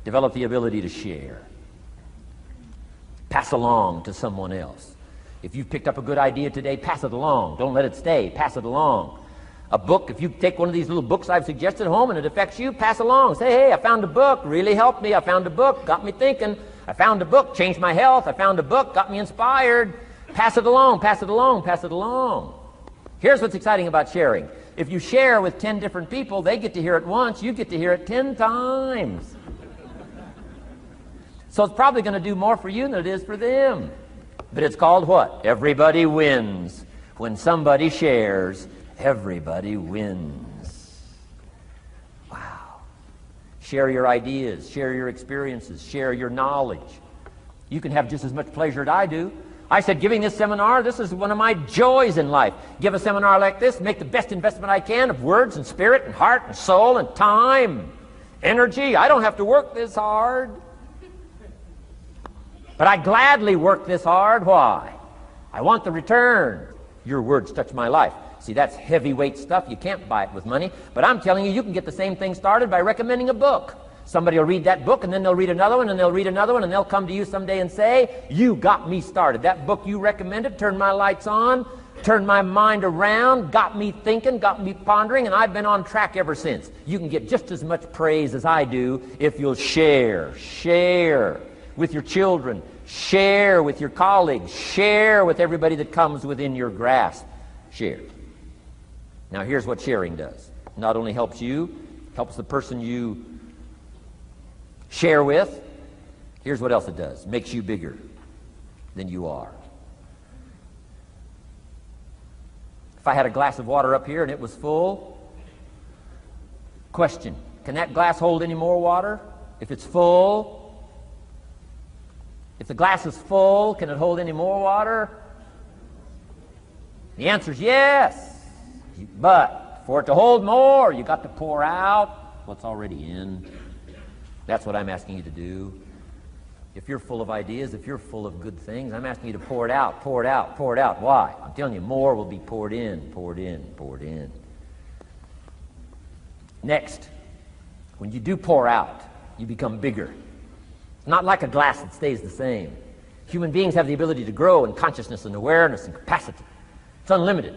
Develop the ability to share. Pass along to someone else. If you've picked up a good idea today, pass it along. Don't let it stay. Pass it along. A book, if you take one of these little books I've suggested home and it affects you, pass along. Say, hey, I found a book, really helped me. I found a book, got me thinking. I found a book, changed my health. I found a book, got me inspired. Pass it along, pass it along, pass it along. Here's what's exciting about sharing. If you share with 10 different people, they get to hear it once, you get to hear it 10 times. So it's probably going to do more for you than it is for them. But it's called what? Everybody wins. When somebody shares, everybody wins. Wow. Share your ideas, share your experiences, share your knowledge. You can have just as much pleasure as I do. I said, giving this seminar, this is one of my joys in life. Give a seminar like this, make the best investment I can of words and spirit and heart and soul and time, energy. I don't have to work this hard. But I gladly work this hard. Why? I want the return. Your words touch my life. See, that's heavyweight stuff. You can't buy it with money. But I'm telling you, you can get the same thing started by recommending a book. Somebody will read that book, and then they'll read another one, and they'll read another one, and they'll come to you someday and say, you got me started. That book you recommended turned my lights on, turned my mind around, got me thinking, got me pondering, and I've been on track ever since. You can get just as much praise as I do if you'll share. Share with your children. Share with your colleagues. Share with everybody that comes within your grasp. Share. Now here's what sharing does. Not only helps you, helps the person you share with. Here's what else it does. Makes you bigger than you are. If I had a glass of water up here and it was full, question, can that glass hold any more water? If it's full, if the glass is full, can it hold any more water? The answer is yes. But for it to hold more, you got to pour out what's already in. That's what I'm asking you to do. If you're full of ideas, if you're full of good things, I'm asking you to pour it out, pour it out, pour it out. Why? I'm telling you, more will be poured in, poured in, poured in. Next, when you do pour out, you become bigger. It's not like a glass that stays the same. Human beings have the ability to grow in consciousness and awareness and capacity. It's unlimited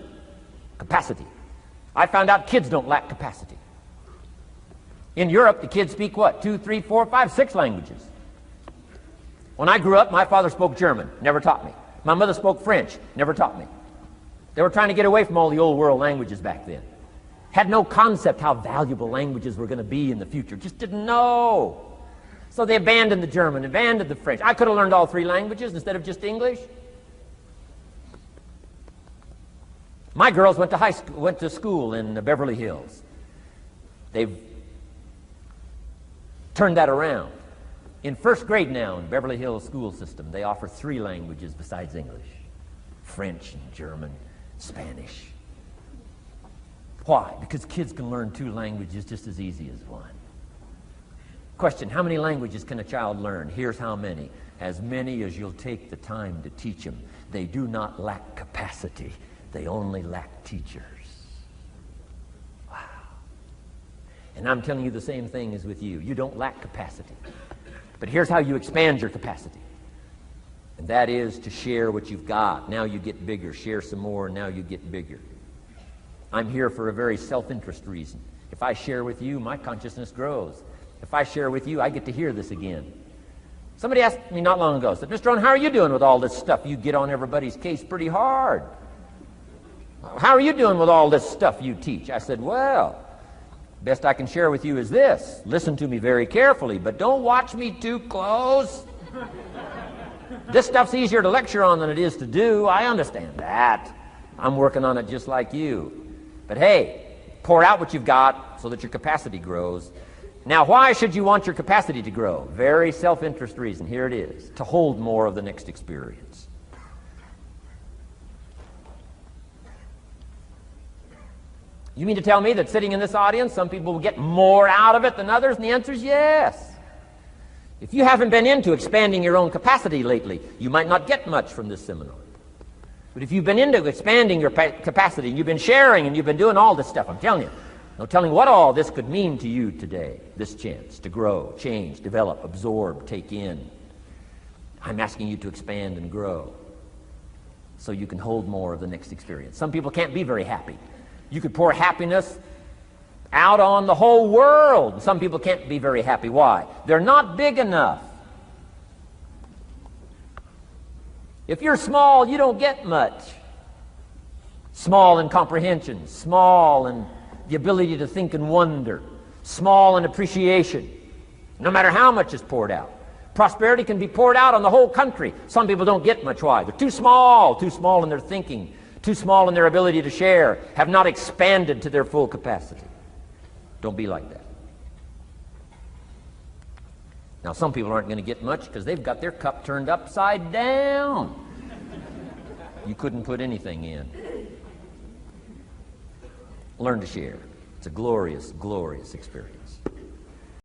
capacity. I found out kids don't lack capacity. In Europe, the kids speak what? 2, 3, 4, 5, 6 languages. When I grew up, my father spoke German, never taught me. My mother spoke French, never taught me. They were trying to get away from all the old world languages back then. Had no concept how valuable languages were going to be in the future. Just didn't know. So they abandoned the German, abandoned the French. I could have learned all 3 languages instead of just English. My girls went to school in Beverly Hills. They've turned that around. In first grade now in Beverly Hills school system, they offer 3 languages besides English. French and German, Spanish. Why? Because kids can learn 2 languages just as easy as 1. Question, how many languages can a child learn? Here's how many. As many as you'll take the time to teach them. They do not lack capacity. They only lack teachers. Wow. And I'm telling you the same thing is with you. You don't lack capacity. But here's how you expand your capacity. And that is to share what you've got. Now you get bigger. Share some more, now you get bigger. I'm here for a very self-interest reason. If I share with you, my consciousness grows. If I share with you, I get to hear this again. Somebody asked me not long ago, said, Mr. Owen, how are you doing with all this stuff? You get on everybody's case pretty hard. How are you doing with all this stuff you teach? I said, well, best I can share with you is this. Listen to me very carefully, but don't watch me too close. This stuff's easier to lecture on than it is to do. I understand that. I'm working on it just like you. But hey, pour out what you've got so that your capacity grows. Now, why should you want your capacity to grow? Very self-interest reason. Here it is. To hold more of the next experience. You mean to tell me that sitting in this audience, some people will get more out of it than others? And the answer is yes. If you haven't been into expanding your own capacity lately, you might not get much from this seminar. But if you've been into expanding your capacity, and you've been sharing, and you've been doing all this stuff, I'm telling you, No telling what all this could mean to you today, this chance to grow, change, develop, absorb, take in. I'm asking you to expand and grow so you can hold more of the next experience. Some people can't be very happy. You could pour happiness out on the whole world. Some people can't be very happy. Why? They're not big enough. If you're small, you don't get much. Small in comprehension, small in the ability to think and wonder, small in appreciation, no matter how much is poured out. Prosperity can be poured out on the whole country. Some people don't get much. Why? They're too small in their thinking, too small in their ability to share, have not expanded to their full capacity. Don't be like that. Now, some people aren't going to get much because they've got their cup turned upside down. You couldn't put anything in. Learn to share. It's a glorious, glorious experience.